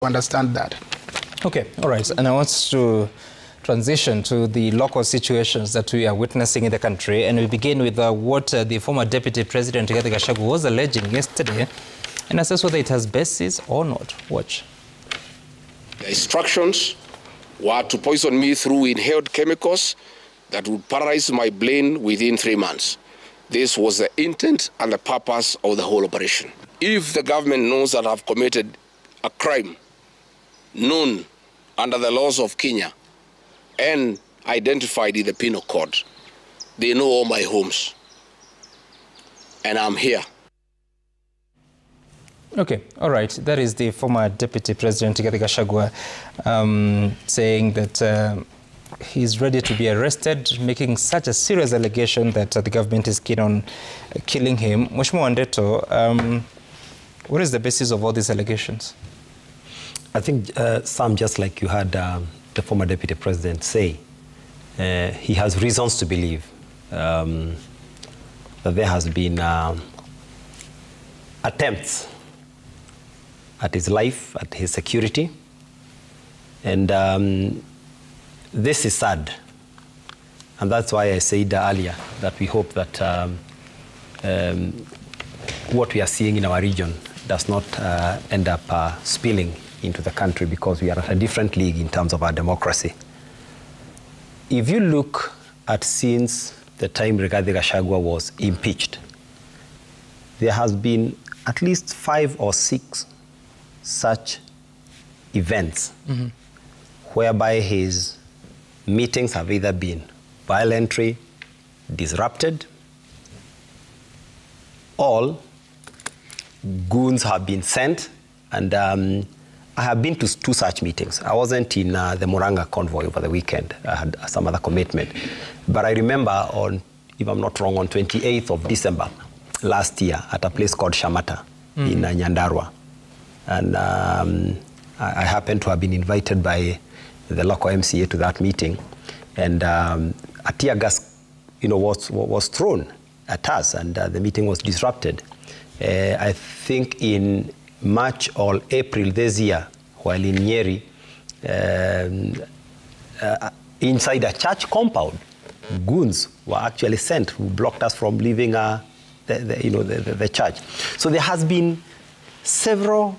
understand that. Okay, all right. And I want to transition to the local situations that we are witnessing in the country. And we begin with what the former Deputy President Gachagua was alleging yesterday, and assess whether it has basis or not. Watch. The instructions were to poison me through inhaled chemicals that would paralyze my brain within 3 months. This was the intent and the purpose of the whole operation. If the government knows that I've committed a crime known under the laws of Kenya and identified in the penal code, they know all my homes, and I'm here. Okay, all right. That is the former Deputy President Gachagua saying that he's ready to be arrested, making such a serious allegation that the government is keen on killing him. Mheshimiwa Wandeto, what is the basis of all these allegations? I think, Sam, just like you had the former Deputy President say, he has reasons to believe that there has been attempts at his life, at his security, and this is sad. And that's why I said earlier that we hope that what we are seeing in our region does not end up spilling into the country, because we are at a different league in terms of our democracy. If you look at since the time Rigathi Gachagua was impeached, there has been at least 5 or 6 such events whereby his meetings have either been violently disrupted, or goons have been sent. And I have been to 2 such meetings. I wasn't in the Muranga convoy over the weekend. I had some other commitment. But I remember on, if I'm not wrong, on 28th of December last year at a place called Shamata in Nyandarua. And I happened to have been invited by the local MCA to that meeting. And a tear gas, was thrown at us, and the meeting was disrupted. I think in March or April this year, while in Nyeri, inside a church compound, goons were actually sent who blocked us from leaving the church. So there has been several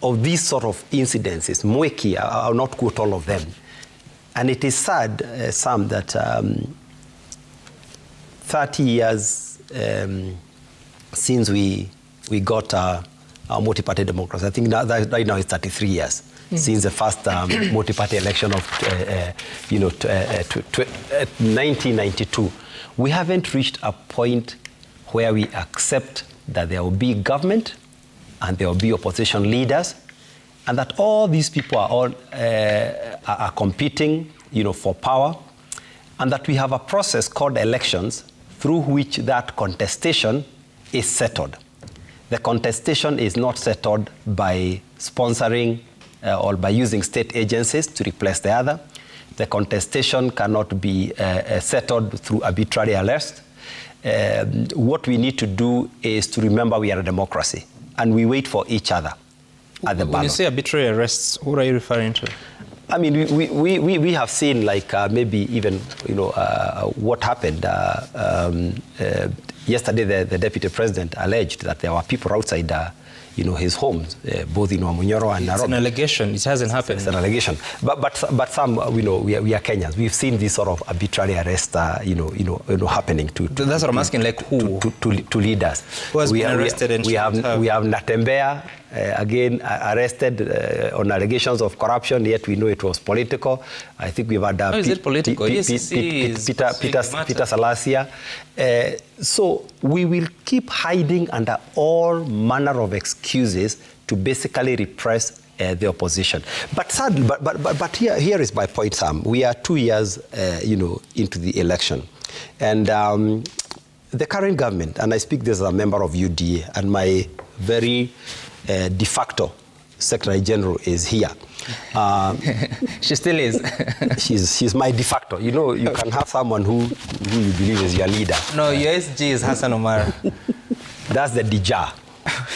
of these sort of incidences. Mweki, I'll not quote all of them. And it is sad, Sam, that 30 years since we got our multi-party democracy. I think right now it's 33 years since the first multi-party election of 1992. We haven't reached a point where we accept that there will be government and there will be opposition leaders, and that all these people are all are competing, for power, and that we have a process called elections through which that contestation is settled. The contestation is not settled by sponsoring or by using state agencies to replace the other. The contestation cannot be settled through arbitrary arrest. What we need to do is to remember we are a democracy, and we wait for each other at the ballot. When you say arbitrary arrests, what are you referring to? I mean, we have seen, like, maybe even, what happened. Yesterday, the Deputy President alleged that there were people outside, his homes, both in Wamunyoro and Nairobi. It's an allegation. It hasn't happened. It's an allegation. But some, we are Kenyans. We've seen this sort of arbitrary arrest, happening to. That's what I'm asking. Like who? To leaders. Who has been arrested? And we have Natembea. Again, arrested on allegations of corruption, yet we know it was political. I think we've had is it political? Peter Salasia. So we will keep hiding under all manner of excuses to basically repress the opposition. But sadly, but here is my point, Sam. We are 2 years, into the election, and the current government, and I speak this as a member of UDA, and my very de facto Secretary General is here. She still is. she's my de facto. You can have someone who you believe is your leader. No, your SG is Hassan Omar. That's the Dija.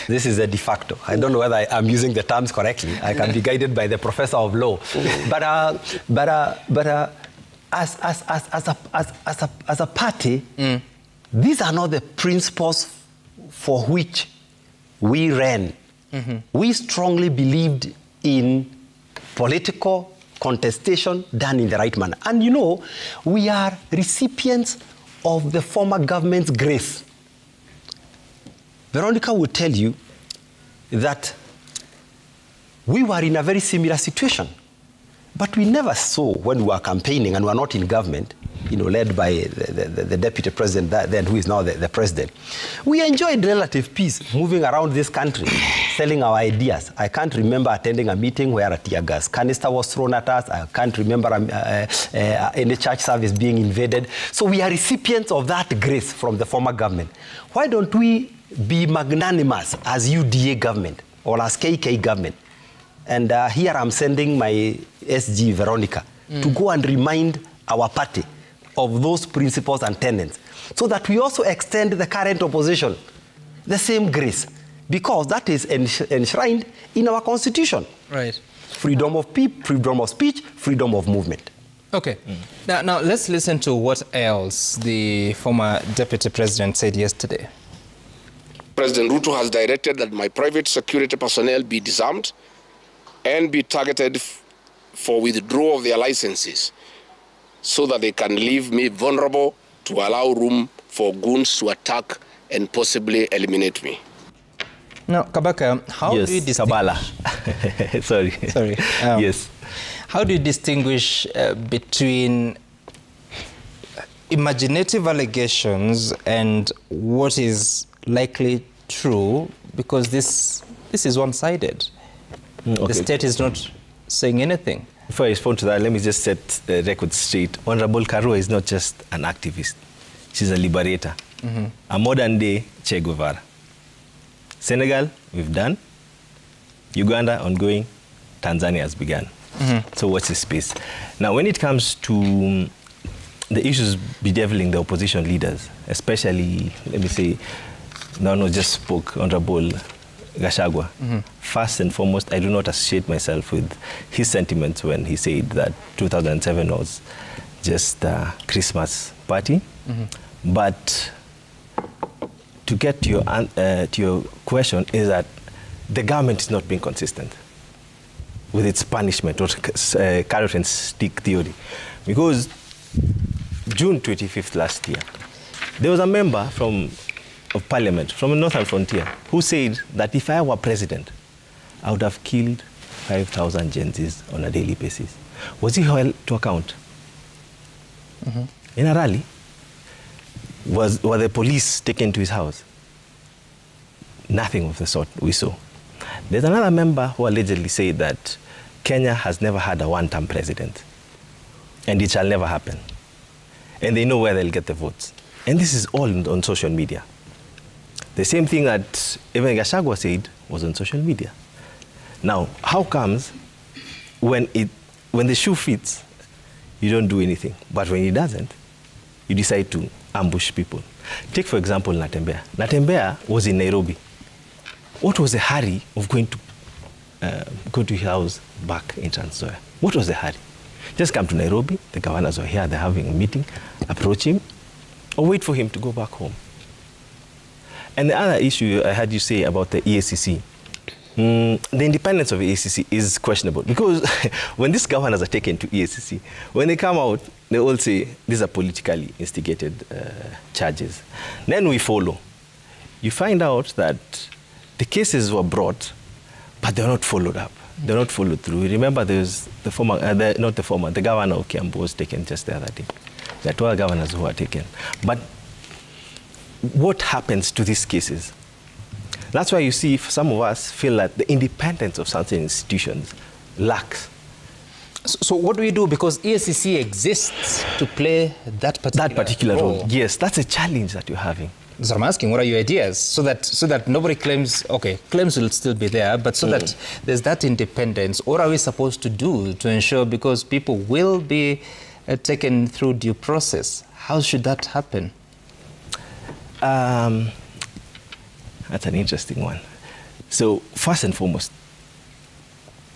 This is a de facto. I don't know whether I'm using the terms correctly. I can be guided by the professor of law. But as a party, these are not the principles for which we ran. We strongly believed in political contestation done in the right manner. And you know, we are recipients of the former government's grace. Veronica will tell you that we were in a very similar situation. But we never saw, when we were campaigning and we were not in government, you know, led by the deputy president then, who is now the president, we enjoyed relative peace moving around this country, selling our ideas. I can't remember attending a meeting where a tear gas canister was thrown at us. I can't remember any church service being invaded. So we are recipients of that grace from the former government. Why don't we be magnanimous as UDA government or as KK government? And here I'm sending my SG, Veronica, to go and remind our party of those principles and tenets, so that we also extend the current opposition the same grace, because that is enshrined in our constitution. Right. Freedom of speech, freedom of movement. Okay. Now let's listen to what else the former deputy president said yesterday. President Ruto has directed that my private security personnel be disarmed and be targeted for withdrawal of their licenses, so that they can leave me vulnerable to allow room for goons to attack and possibly eliminate me. Now, Kabaka, how do you distinguish... Kabala. Sorry. Yes. How do you distinguish between imaginative allegations and what is likely true? Because this is one-sided. Okay. The state is not saying anything. Before I respond to that, let me just set the record straight. Honorable Karua is not just an activist. She's a liberator, a modern-day Che Guevara. Senegal, we've done. Uganda, ongoing. Tanzania has begun. So watch this space. Now, when it comes to the issues bedeviling the opposition leaders, especially, let me say, no, just spoke, Honorable Gachagua. First and foremost, I do not associate myself with his sentiments when he said that 2007 was just a Christmas party. But to get to your question is that the government is not being consistent with its punishment or carrot and stick theory. Because June 25th last year, there was a member of parliament from the Northern Frontier who said that if I were president, I would have killed 5,000 Gen Zs on a daily basis. Was he held to account? In a rally? Were the police taken to his house? Nothing of the sort we saw. There's another member who allegedly said that Kenya has never had a one-term president, and it shall never happen. And they know where they'll get the votes. And this is all on social media. The same thing that even Gachagua said was on social media. Now, how comes when the shoe fits, you don't do anything, but when it doesn't, you decide to ambush people? Take, for example, Natembeya. Natembeya was in Nairobi. What was the hurry of going to his house back in Trans Nzoia? What was the hurry? Just come to Nairobi, the governors are here, they're having a meeting, approach him, or wait for him to go back home. And the other issue I heard you say about the EACC, the independence of the EACC is questionable, because when these governors are taken to EACC, when they come out, they all say these are politically instigated charges. Then we follow. You find out that the cases were brought, but they're not followed up. They're not followed through. Remember, there's the governor of Kiambu was taken just the other day. There are 12 governors who are taken. But what happens to these cases? That's why you see some of us feel that the independence of certain institutions lacks. So what do we do? Because EACC exists to play that particular role. Yes, that's a challenge that you're having. So I'm asking, what are your ideas? So that nobody claims, okay, claims will still be there, but so that there's that independence. What are we supposed to do to ensure, because people will be taken through due process? How should that happen? That's an interesting one. So first and foremost,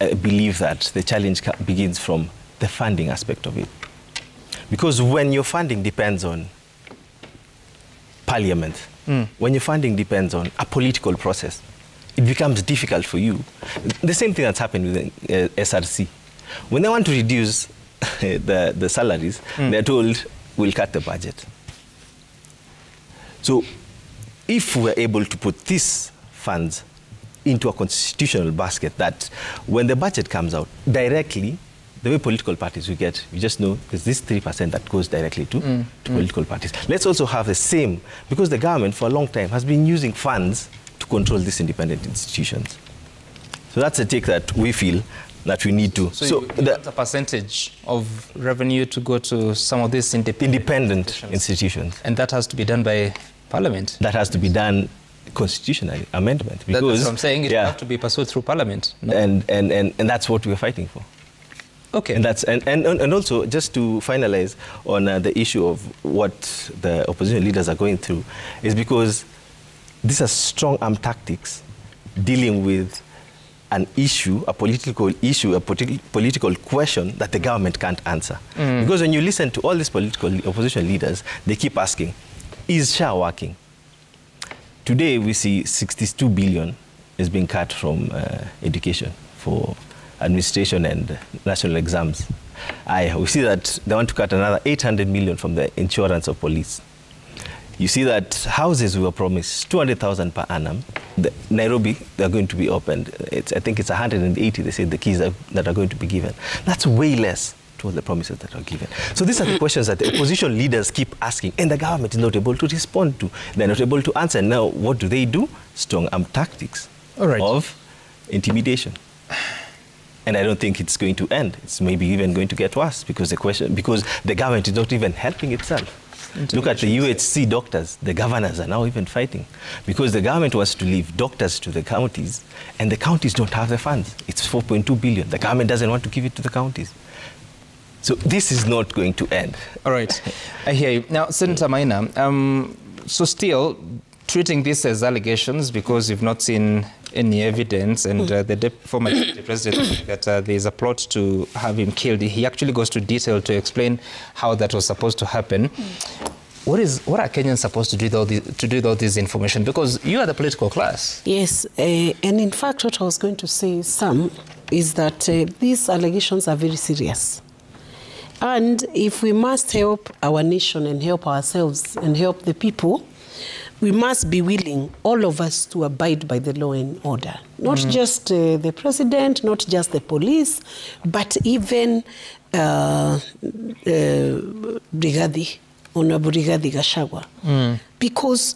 I believe that the challenge begins from the funding aspect of it. Because when your funding depends on parliament, when your funding depends on a political process, it becomes difficult for you. The same thing that's happened with SRC. When they want to reduce the salaries, they're told, we'll cut the budget. So if we're able to put these funds into a constitutional basket, that when the budget comes out directly, the way political parties we get, you just know there's this 3% that goes directly to political parties. Let's also have the same, because the government for a long time has been using funds to control these independent institutions. So that's a take that we feel that we need to. So that's a percentage of revenue to go to some of these independent institutions. And that has to be done by Parliament? That has to be done constitutional amendment. Because, that's what I'm saying, it will have to be pursued through Parliament. No? And that's what we're fighting for. Okay. And also, just to finalize on the issue of what the opposition leaders are going through, is because these are strong arm tactics dealing with an issue, a political issue, a political question that the government can't answer. Because when you listen to all these political opposition leaders, they keep asking, is SHA working? Today, we see 62 billion is being cut from education for administration and national exams. We see that they want to cut another 800 million from the insurance of police. You see that houses we were promised 200,000 per annum. Nairobi, they're going to be opened. I think it's 180, they say, the keys that are going to be given. That's way less to all the promises that are given. So these are the questions that the opposition leaders keep asking, and the government is not able to respond to. They're not able to answer. Now, what do? Strong arm tactics of intimidation. And I don't think it's going to end. It's maybe even going to get worse because the government is not even helping itself. Look at the UHC doctors. The governors are now even fighting because the government wants to leave doctors to the counties, and the counties don't have the funds. It's 4.2 billion. The government doesn't want to give it to the counties. So this is not going to end. All right. I hear you. Now, Senator Maina, so still treating this as allegations because you've not seen any evidence, and the former deputy president that there is a plot to have him killed. He actually goes to detail to explain how that was supposed to happen. What are Kenyans supposed to do with all this information? Because you are the political class. Yes, and in fact, what I was going to say, Sam, is that these allegations are very serious. And if we must help our nation and help ourselves and help the people, we must be willing, all of us, to abide by the law and order. Not just the president, not just the police, but even Honorable Gachagua. Because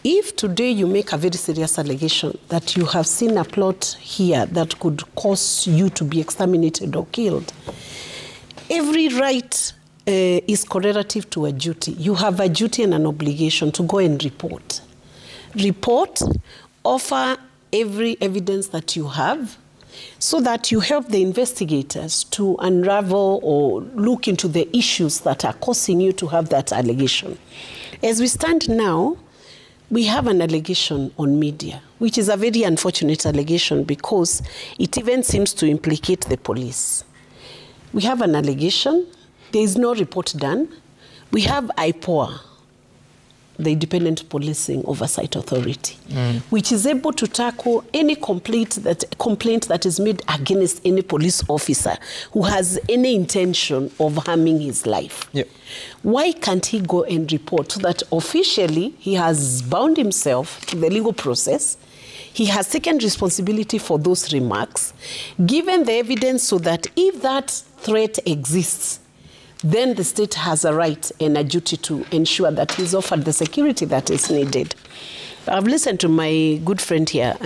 if today you make a very serious allegation that you have seen a plot here that could cause you to be exterminated or killed, every right is correlative to a duty. You have a duty and an obligation to go and report. Report, offer every evidence that you have so that you help the investigators to unravel or look into the issues that are causing you to have that allegation. As we stand now, we have an allegation on media, which is a very unfortunate allegation because it even seems to implicate the police. We have an allegation. There is no report done. We have IPOA, the Independent Policing Oversight Authority, which is able to tackle any complaint that is made against any police officer who has any intention of harming his life. Yep. Why can't he go and report so that officially he has bound himself to the legal process? He has taken responsibility for those remarks, given the evidence so that if that threat exists, then the state has a right and a duty to ensure that he's offered the security that is needed. I've listened to my good friend here,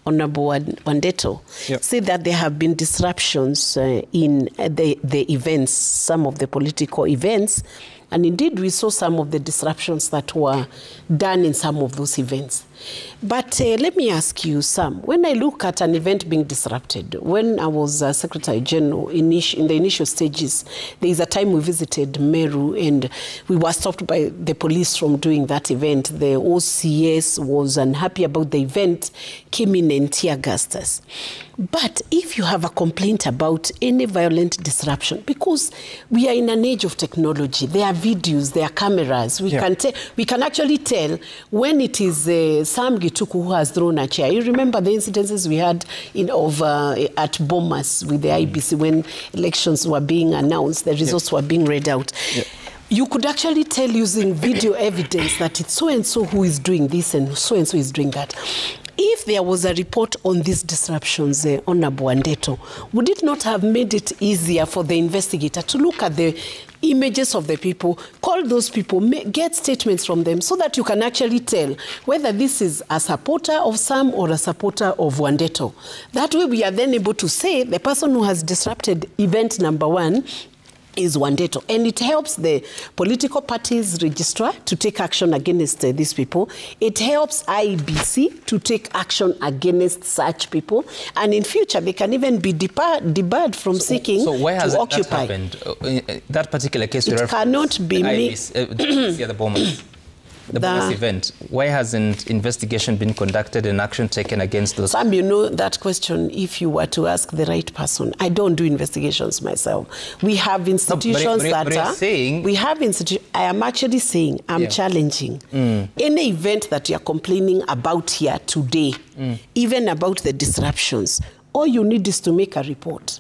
Honorable Wandeto, say that there have been disruptions in the events, some of the political events, and indeed we saw some of the disruptions that were done in some of those events. But let me ask you, Sam, when I look at an event being disrupted, when I was Secretary General in the initial stages, there is a time we visited Meru and we were stopped by the police from doing that event. The OCS was unhappy about the event, came in and tear gassed us. But if you have a complaint about any violent disruption, because we are in an age of technology, there are videos, there are cameras, we can actually tell when it is Sam Gituku who has thrown a chair. You remember the incidences we had at Bomas with the IBC when elections were being announced, the results were being read out. You could actually tell using video evidence that it's so-and-so who is doing this and so-and-so is doing that. If there was a report on these disruptions on Wandeto, would it not have made it easier for the investigator to look at the images of the people, call those people, get statements from them so that you can actually tell whether this is a supporter of Sam or a supporter of Wandeto? That way we are then able to say the person who has disrupted event number 1 is Wandeto. And it helps the political parties registrar to take action against these people. It helps IBC to take action against such people. And in future, they can even be debarred from seeking so why has to that occupy. happened? That particular case, it cannot be made. The Bomas. The Bomas event. Why hasn't investigation been conducted and action taken against those? Sam, you know that question, if you were to ask the right person. I don't do investigations myself. We have institutions I am actually saying, I'm challenging. Any event that you're complaining about here today, even about the disruptions, all you need is to make a report.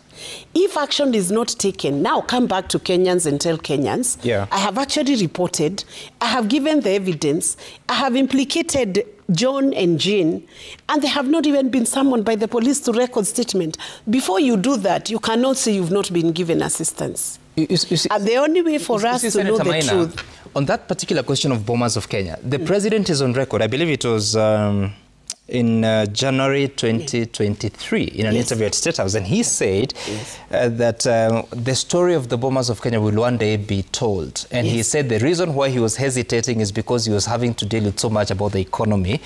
If action is not taken, now come back to Kenyans and tell Kenyans, I have actually reported, I have given the evidence, I have implicated John and Jean, and they have not even been summoned by the police to record statement. Before you do that, you cannot say you've not been given assistance. You see, and the only way for us to know the truth. On that particular question of Bomas of Kenya, the president is on record. I believe it was in January 2023 in an interview at State House, and he said that the story of the Bomas of Kenya will one day be told. And he said the reason why he was hesitating is because he was having to deal with so much about the economy,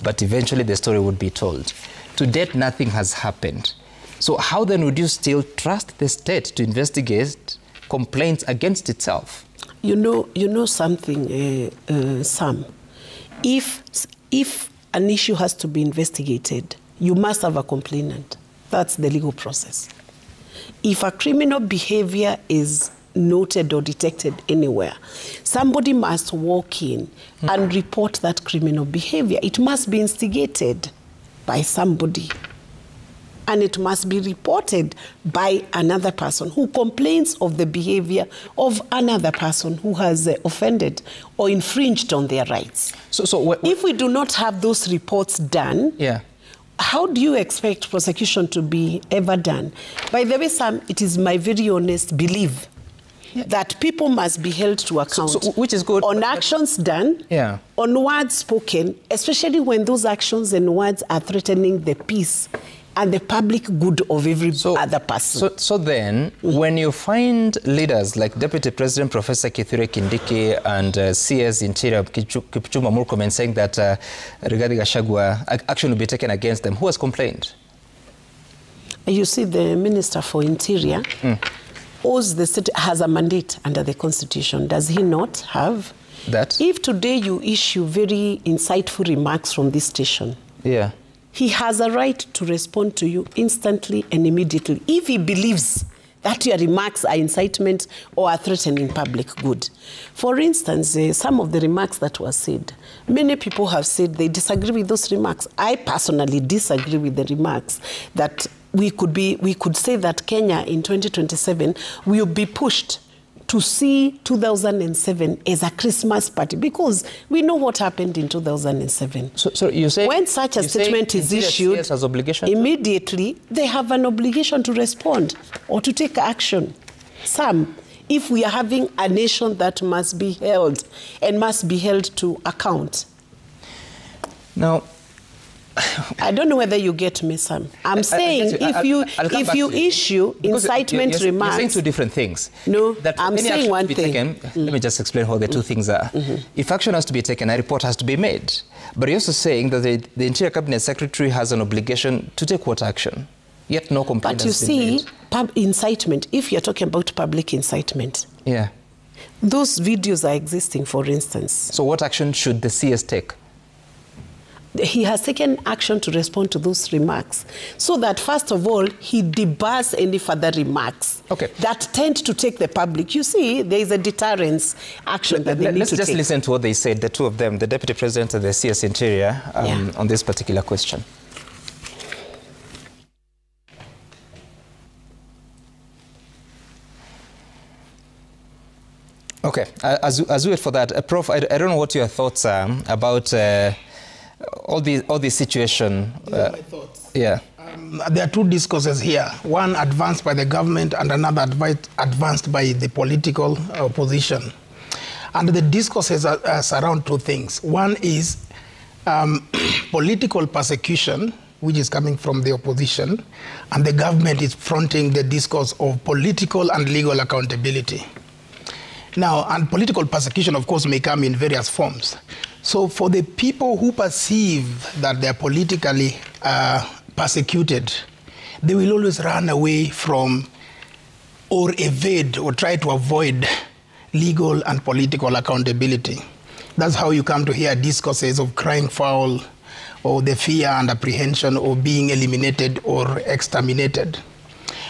but eventually the story would be told. To date, nothing has happened. So how then would you still trust the state to investigate complaints against itself? You know something, Sam. If an issue has to be investigated, you must have a complainant. That's the legal process. If a criminal behavior is noted or detected anywhere, somebody must walk in and report that criminal behavior. It must be instigated by somebody. And it must be reported by another person who complains of the behavior of another person who has offended or infringed on their rights. So if we do not have those reports done, how do you expect prosecution to be ever done? By the way, Sam, it is my very honest belief that people must be held to account which is good, on actions done, on words spoken, especially when those actions and words are threatening the peace and the public good of every other person. So then, when you find leaders like Deputy President Professor Kithure Kindiki and CS Interior Kipchumba Murkomen saying that regarding Gachagua, action will be taken against them, who has complained? You see, the Minister for Interior owes the state, has a mandate under the Constitution. Does he not have? That? If today you issue very insightful remarks from this station, he has a right to respond to you instantly and immediately if he believes that your remarks are incitement or are threatening public good. For instance, some of the remarks that were said, many people have said they disagree with those remarks. I personally disagree with the remarks that we could say that Kenya in 2027 will be pushed to see 2007 as a Christmas party, because we know what happened in 2007. So you say when such a statement is issued, immediately they have an obligation to respond or to take action. Some, if we are having a nation that must be held and must be held to account. Now, I don't know whether you get me, Sam. I'm saying if you issue incitement remarks... You're saying two different things. No, that I'm saying one thing. Let me just explain what the two things are. If action has to be taken, a report has to be made. But you're also saying that the Interior Cabinet Secretary has an obligation to take what action? Yet no complaint has been made. But you see, incitement, if you're talking about public incitement, yeah, those videos are existing, for instance. So what action should the CS take? He has taken action to respond to those remarks, so that, first of all, he debars any further remarks that tend to take the public. You see, there is a deterrence action that they need to take. Let's just listen to what they said, the two of them, the Deputy President and the CS Interior, on this particular question. Okay, as we wait for that, Prof, I don't know what your thoughts are about all this situation. My thoughts. Yeah. There are two discourses here. One advanced by the government and another advanced by the political opposition. And the discourses are surround two things. One is political persecution, which is coming from the opposition, and the government is fronting the discourse of political and legal accountability. Now, and political persecution, of course, may come in various forms. So for the people who perceive that they're politically persecuted, they will always run away from or evade or try to avoid legal and political accountability. That's how you come to hear discourses of crying foul or the fear and apprehension of being eliminated or exterminated.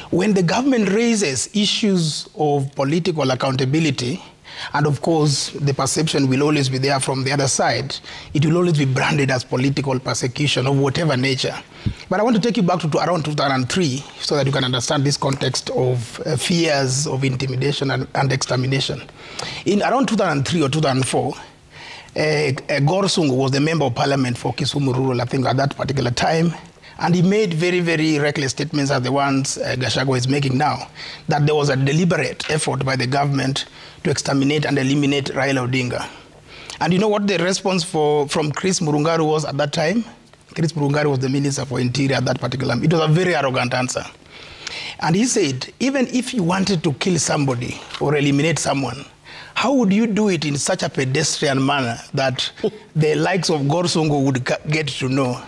When the government raises issues of political accountability, and of course the perception will always be there from the other side, it will always be branded as political persecution of whatever nature. But I want to take you back to around 2003 so that you can understand this context of fears of intimidation and extermination. In around 2003 or 2004, Gorsung was the member of parliament for Kisumu Rural, I think at that particular time. And he made very, very reckless statements as the ones Gachagua is making now, that there was a deliberate effort by the government to exterminate and eliminate Raila Odinga. And you know what the response from Chris Murungaru was at that time? Chris Murungaru was the Minister for Interior at that particular time. It was a very arrogant answer. And he said, even if you wanted to kill somebody or eliminate someone, how would you do it in such a pedestrian manner that the likes of Gorsungu would get to know?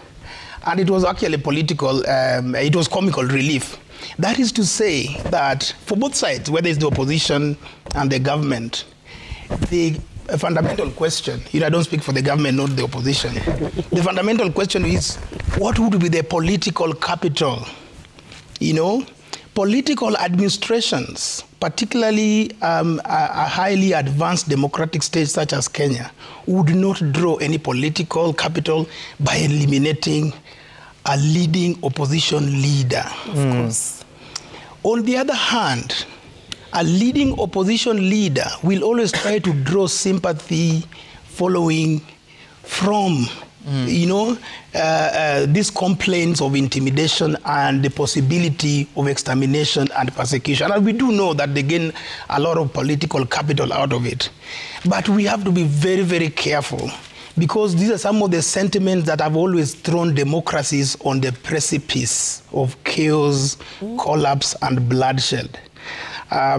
And it was actually political, it was comical relief. That is to say that for both sides, whether it's the opposition and the government, the fundamental question, I don't speak for the government, not the opposition. The fundamental question is, what would be the political capital? Political administrations, particularly a highly advanced democratic state such as Kenya, would not draw any political capital by eliminating a leading opposition leader. Of course. On the other hand, a leading opposition leader will always try to draw sympathy following from these complaints of intimidation and the possibility of extermination and persecution. And we do know that they gain a lot of political capital out of it. But we have to be very, very careful, because these are some of the sentiments that have always thrown democracies on the precipice of chaos, collapse, and bloodshed. I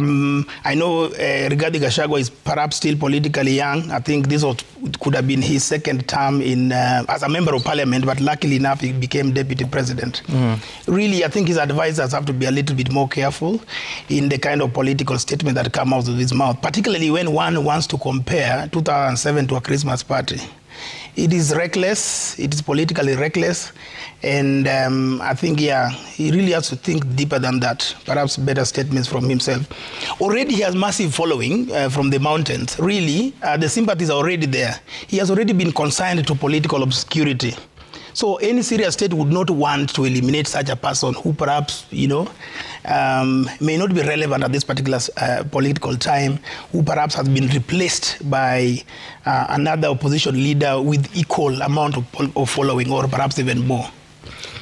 know Rigathi Gachagua is perhaps still politically young. I think this could have been his second term as a member of parliament, but luckily enough, he became deputy president. Really, I think his advisors have to be a little bit more careful in the kind of political statement that come out of his mouth, particularly when one wants to compare 2007 to a Christmas party. It is reckless, it is politically reckless, and I think, he really has to think deeper than that, perhaps better statements from himself. Already he has massive following from the mountains. Really, the sympathies are already there. He has already been consigned to political obscurity. So any serious state would not want to eliminate such a person who perhaps, may not be relevant at this particular political time, who perhaps has been replaced by another opposition leader with equal amount of following, or perhaps even more.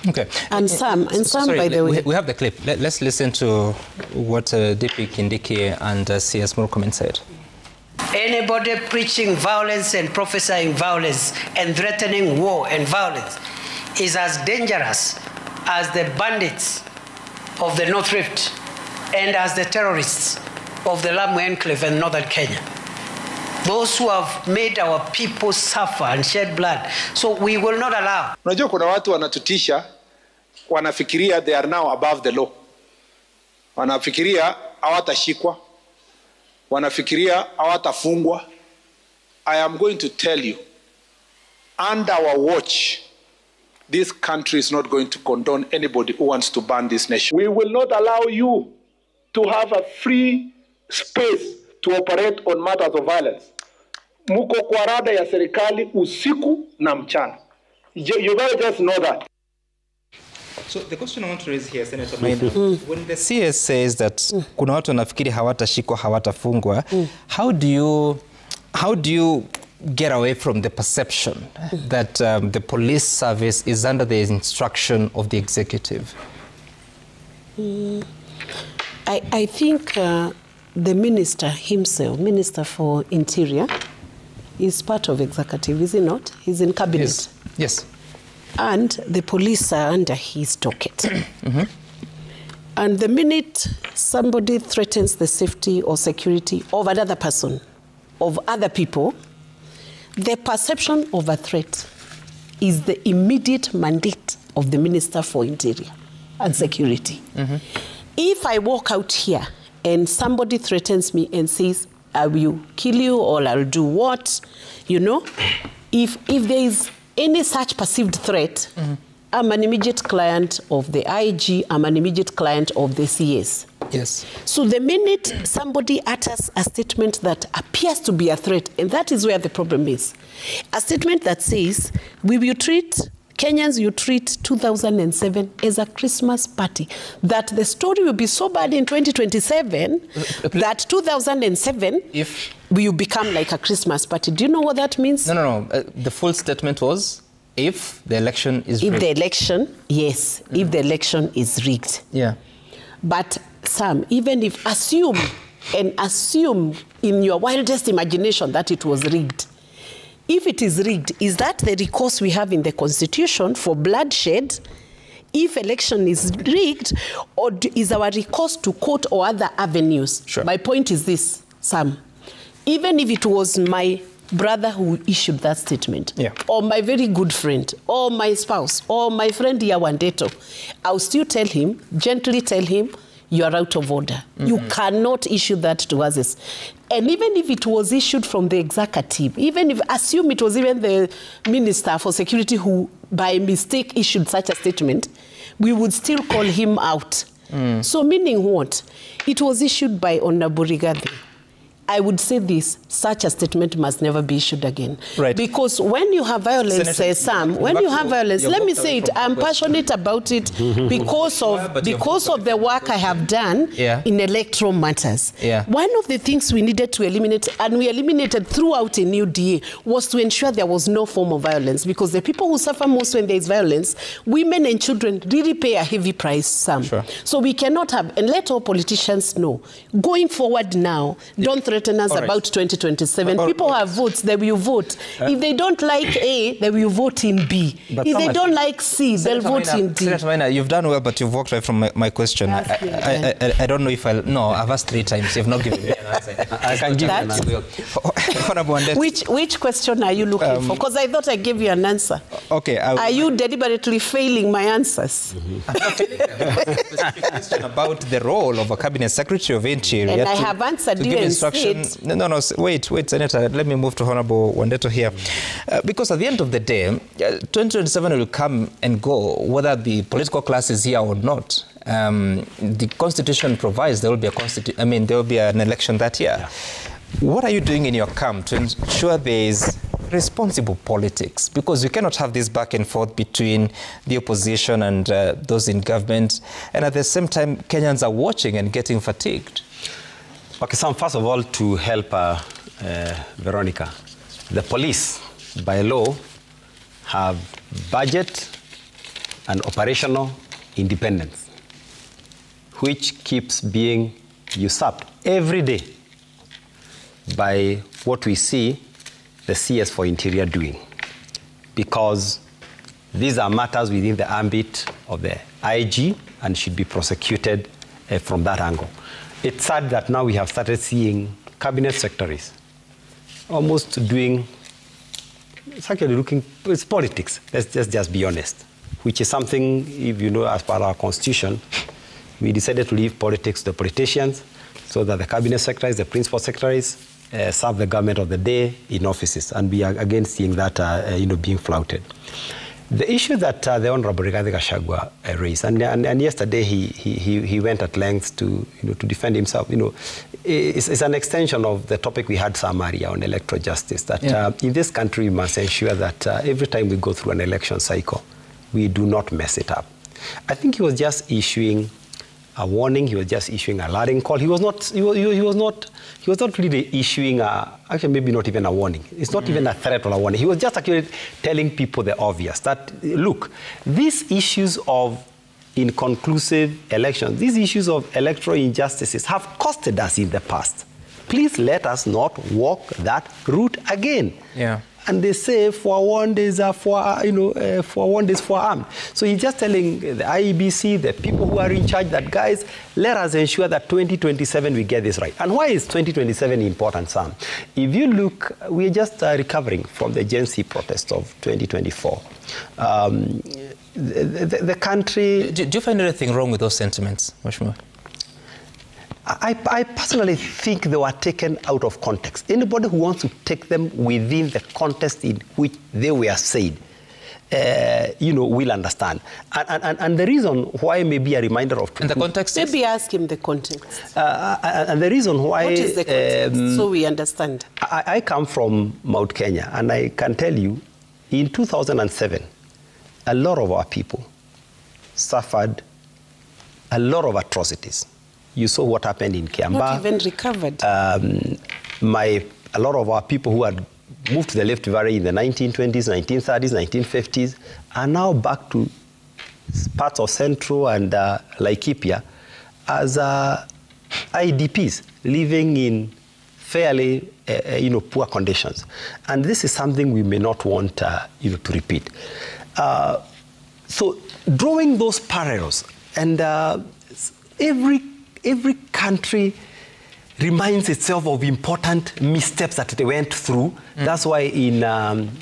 Okay. And Sam, sorry, by the way... We have the clip. Let's listen to what DP Kindiki and CS Murkomen said. Anybody preaching violence and prophesying violence and threatening war and violence is as dangerous as the bandits of the North Rift and as the terrorists of the Lamu Enclave in northern Kenya. Those who have made our people suffer and shed blood. So we will not allow. Unajua kuna watu wanatutisha, wanafikiria they are now above the law. Wanafikiria hawatashikwa. Wanafikiria hawatafungwa. I am going to tell you, under our watch, this country is not going to condone anybody who wants to ban this nation. We will not allow you to have a free space to operate on matters of violence. Muko kwa rada ya serikali usiku na mchana. You gotta just know that. So the question I want to raise here, Senator Maina, when the CS says that kuna watu wanafikiri hawatashikwa, hawatafungwa, how do you get away from the perception that the police service is under the instruction of the executive? I think the minister himself, Minister for Interior, is part of executive, is he not? He's in cabinet. Yes. Yes. And the police are under his docket. And the minute somebody threatens the safety or security of another person, of other people, the perception of a threat is the immediate mandate of the Minister for Interior and Security. If I walk out here and somebody threatens me and says, I will kill you or I'll do what, you know, if there is any such perceived threat, I'm an immediate client of the IG, I'm an immediate client of the CS. Yes. So the minute somebody utters a statement that appears to be a threat, and that is where the problem is, a statement that says, we will treat Kenyans, you treat 2007 as a Christmas party, that the story will be so bad in 2027 that 2007 will become like a Christmas party. Do you know what that means? No. The full statement was, if the election is rigged. If the election, yes, if the election is rigged. Yeah. But Sam, even if assume in your wildest imagination that it was rigged, if it is rigged, is that the recourse we have in the Constitution for bloodshed if election is rigged, or is our recourse to court or other avenues? Sure. My point is this, Sam. Even if it was my brother who issued that statement, or my very good friend, or my spouse, or my friend Yawandeto, I'll still tell him, gently tell him, you are out of order. You cannot issue that to us. And even if it was issued from the executive, even if, assume it was even the Minister for Security who by mistake issued such a statement, we would still call him out. So meaning what? It was issued by Honorable Rigathi. I would say this, such a statement must never be issued again. Right. Because when you have violence, Senator, Sam, when you have violence, let me say it, I'm passionate about it because of the work I have done in electoral matters. One of the things we needed to eliminate, and we eliminated throughout a new DA, was to ensure there was no form of violence, because the people who suffer most when there is violence, women and children, really pay a heavy price, Sam. Sure. So we cannot have, and let all politicians know, going forward now, don't threaten us about 2027. People have votes, they will vote. If they don't like A, they will vote in B. If they don't like C, they'll vote in D. Senator Maina, you've done well, but you've walked away from my question. I don't know if I've asked 3 times. You've not given me an answer. I can give you an answer. Which question are you looking for? Because I thought I gave you an answer. Okay. Are you deliberately failing my answers? I'm not failing them. A specific question about the role of a cabinet secretary of interior. And I have answered you and said... No, wait, Senator. Let me move to Honorable Wandeto here. Because at the end of the day, 2027 will come and go, whether the political class is here or not. The Constitution provides there will be there will be an election that year. Yeah. What are you doing in your camp to ensure there is responsible politics? Because you cannot have this back and forth between the opposition and those in government, and at the same time, Kenyans are watching and getting fatigued. Okay, so first of all, to help Veronica, the police, by law, have budget and operational independence, which keeps being usurped every day by what we see the CS for Interior doing. Because These are matters within the ambit of the IG and should be prosecuted from that angle. It's sad that now we have started seeing cabinet secretaries almost doing, it's actually looking, it's politics, let's just be honest, which is something, if you know, as part of our constitution, we decided to leave politics to the politicians so that the cabinet secretaries, the principal secretaries, serve the government of the day in offices, and we are again seeing that being flouted. The issue that the Honorable Gachagua raised, and yesterday he went at length to defend himself. It's an extension of the topic we had some area on electoral justice. That in this country we must ensure that every time we go through an election cycle, we do not mess it up. I think he was just issuing a warning. He was just issuing a alerting call. He was not really issuing actually maybe not even a warning. It's not even a threat or a warning. He was just actually telling people the obvious, that look, these issues of inconclusive elections, these issues of electoral injustices have costed us in the past. Please let us not walk that route again. Yeah. And they say forewarned is forearmed. So he's just telling the IEBC, the people who are in charge, that guys, let us ensure that 2027 we get this right. And why is 2027 important, Sam? If you look, we are just recovering from the Gen Z protest of 2024. The country... Do you find anything wrong with those sentiments, Mheshimiwa? I personally think they were taken out of context. Anybody who wants to take them within the context in which they were said, will understand. And the reason why may be a reminder of... And the context Maybe ask him the context. And the reason why... What is the context, so we understand? I come from Mount Kenya, and I can tell you, in 2007, a lot of our people suffered a lot of atrocities. You saw what happened in Kiambaa. Not even recovered. A lot of our people who had moved to the Rift Valley in the 1920s, 1930s, 1950s are now back to parts of Central and Laikipia as IDPs living in fairly poor conditions. And this is something we may not want to repeat. So drawing those parallels, and every country reminds itself of important missteps that they went through. That's why in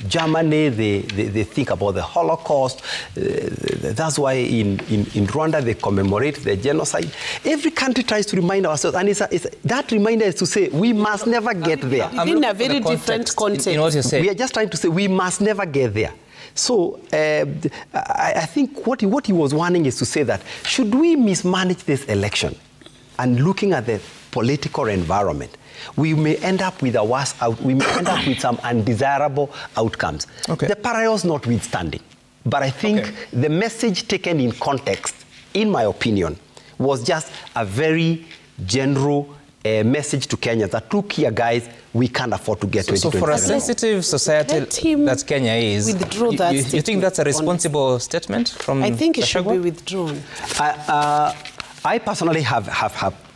Germany they think about the Holocaust. That's why in Rwanda they commemorate the genocide. Every country tries to remind ourselves, and that reminder is to say we must never get there. In a very different context. In what you're saying. We are just trying to say we must never get there. So I think what he was warning is to say that should we mismanage this election and looking at the political environment, we may end up with we may end up with some undesirable outcomes. Okay. The parallels notwithstanding. But I think the message taken in context, in my opinion, was just a very general message to Kenyans that, look here, guys, we can't afford to get to 2027. So for a sensitive society that Kenya is, withdraw that you think that's a responsible statement from I think it should Gachagua? be withdrawn. I personally have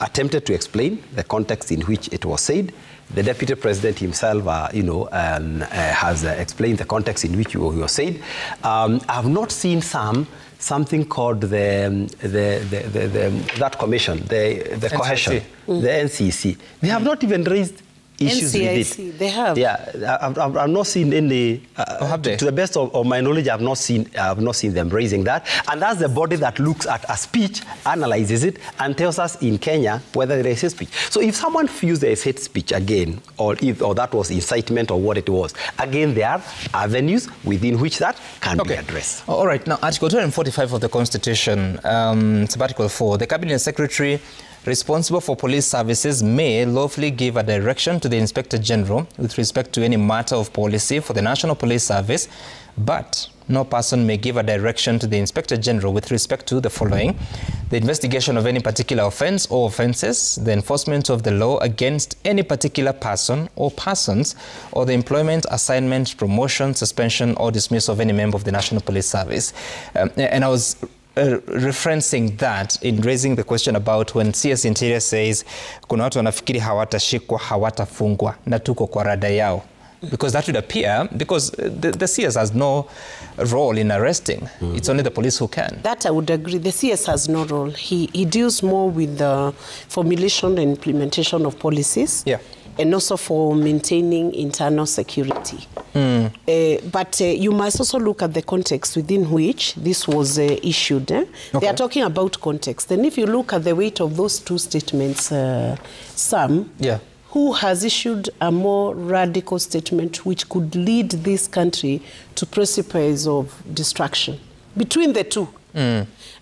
attempted to explain the context in which it was said. The Deputy President himself, has explained the context in which it was said. I have not seen something called that commission, the cohesion, the NCC. They have not even raised issues with it. They have. Yeah, I've not seen any. To the best of my knowledge, I've not seen them raising that. And that's the body that looks at a speech, analyzes it, and tells us in Kenya whether there is hate speech. So if someone feels there is hate speech again, or that was incitement or what it was, again there are avenues within which that can be addressed. All right. Now, Article 245 of the Constitution, it's Article 4. The Cabinet Secretary responsible for police services may lawfully give a direction to the Inspector General with respect to any matter of policy for the National Police Service, but no person may give a direction to the Inspector General with respect to the following: the investigation of any particular offense or offenses, the enforcement of the law against any particular person or persons, or the employment, assignment, promotion, suspension, or dismissal of any member of the National Police Service. And I was referencing that in raising the question about when CS Interior says kuna watu wanafikiri hawatashikwa, hawatafungwa na tuko kwa rada yao. because that would appear, because the CS has no role in arresting. It's only the police who can. That I would agree. The CS has no role. He deals more with the formulation and implementation of policies. Yeah. And also for maintaining internal security. But you must also look at the context within which this was issued. Okay. They are talking about context. And if you look at the weight of those two statements, Sam, who has issued a more radical statement which could lead this country to precipice of destruction? Between the two.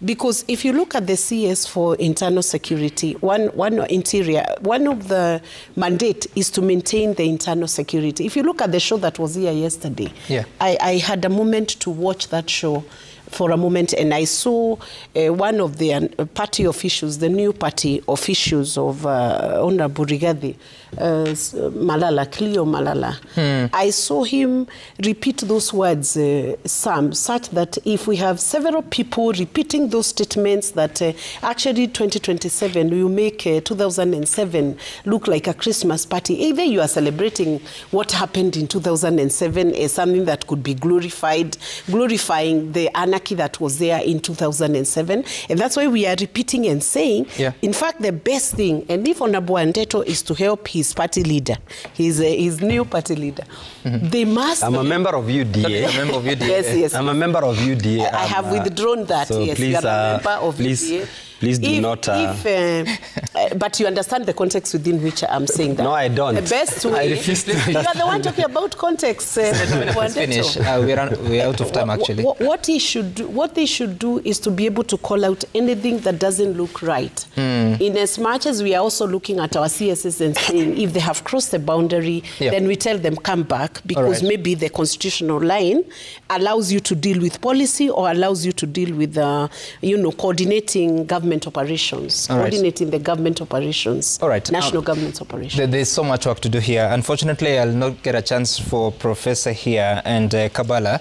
Because if you look at the CS for internal security, one of the mandate is to maintain the internal security. If you look at the show that was here yesterday, I had a moment to watch that show for a moment, and I saw one of the party officials, the new party officials of Honorable Rigathi, Cleo Malala. I saw him repeat those words, Sam, such that if we have several people repeating those statements that actually 2027 will make 2007 look like a Christmas party, either you are celebrating what happened in 2007 as something that could be glorifying the anarchy that was there in 2007, and that's why we are repeating and saying, in fact, the best thing, and if Honorable Wandeto is to help his party leader, his new party leader, they must... I'm a member of UDA. Yes. I'm a member of UDA. I have withdrawn that, so yes. Please, you are a member of UDA. Please do not... but you understand the context within which I'm saying that. No, I don't. The best way... You are the one talking about context. Let's finish. We're out of time, actually. What they should do is to be able to call out anything that doesn't look right. In as much as we are also looking at our CSS and saying, if they have crossed the boundary, then we tell them come back, because maybe the constitutional line allows you to deal with policy or allows you to deal with, coordinating government operations, coordinating the government operations, national government operations. There's so much work to do here. Unfortunately, I'll not get a chance for Professor here and Kabala,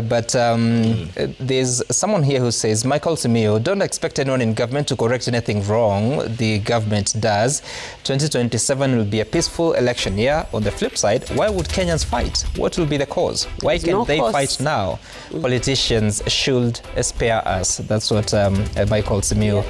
but there's someone here who says, Michael Simeo, don't expect anyone in government to correct anything wrong the government does. 2027 will be a peaceful election year. On the flip side, why would Kenyans fight? What will be the cause? Why can they fight now? Politicians should spare us. That's what Michael Simeo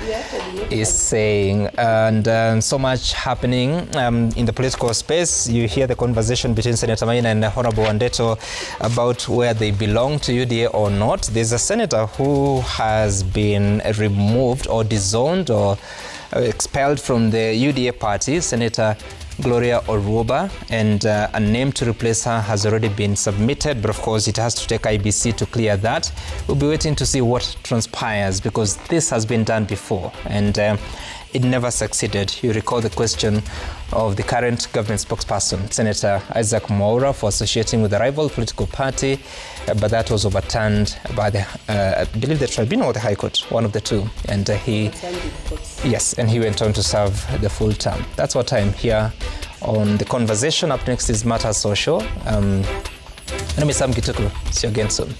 is saying. And so much happening in the political space. You hear the conversation between Senator Maina and Honorable Wandeto about where they belong to UDA or not. There's a senator who has been removed or disowned or expelled from the UDA party, Senator Gloria Oruoba, and a name to replace her has already been submitted, but of course it has to take IBC to clear that. We'll be waiting to see what transpires, because this has been done before and it never succeeded. You recall the question of the current government spokesperson, Senator Isaac Mwaura, for associating with a rival political party, but that was overturned by I believe the tribunal or the High Court, one of the two, and he went on to serve the full term. That's our time here on The Conversation. Up next is Matter Social. My name is Sam Gituku. See you again soon.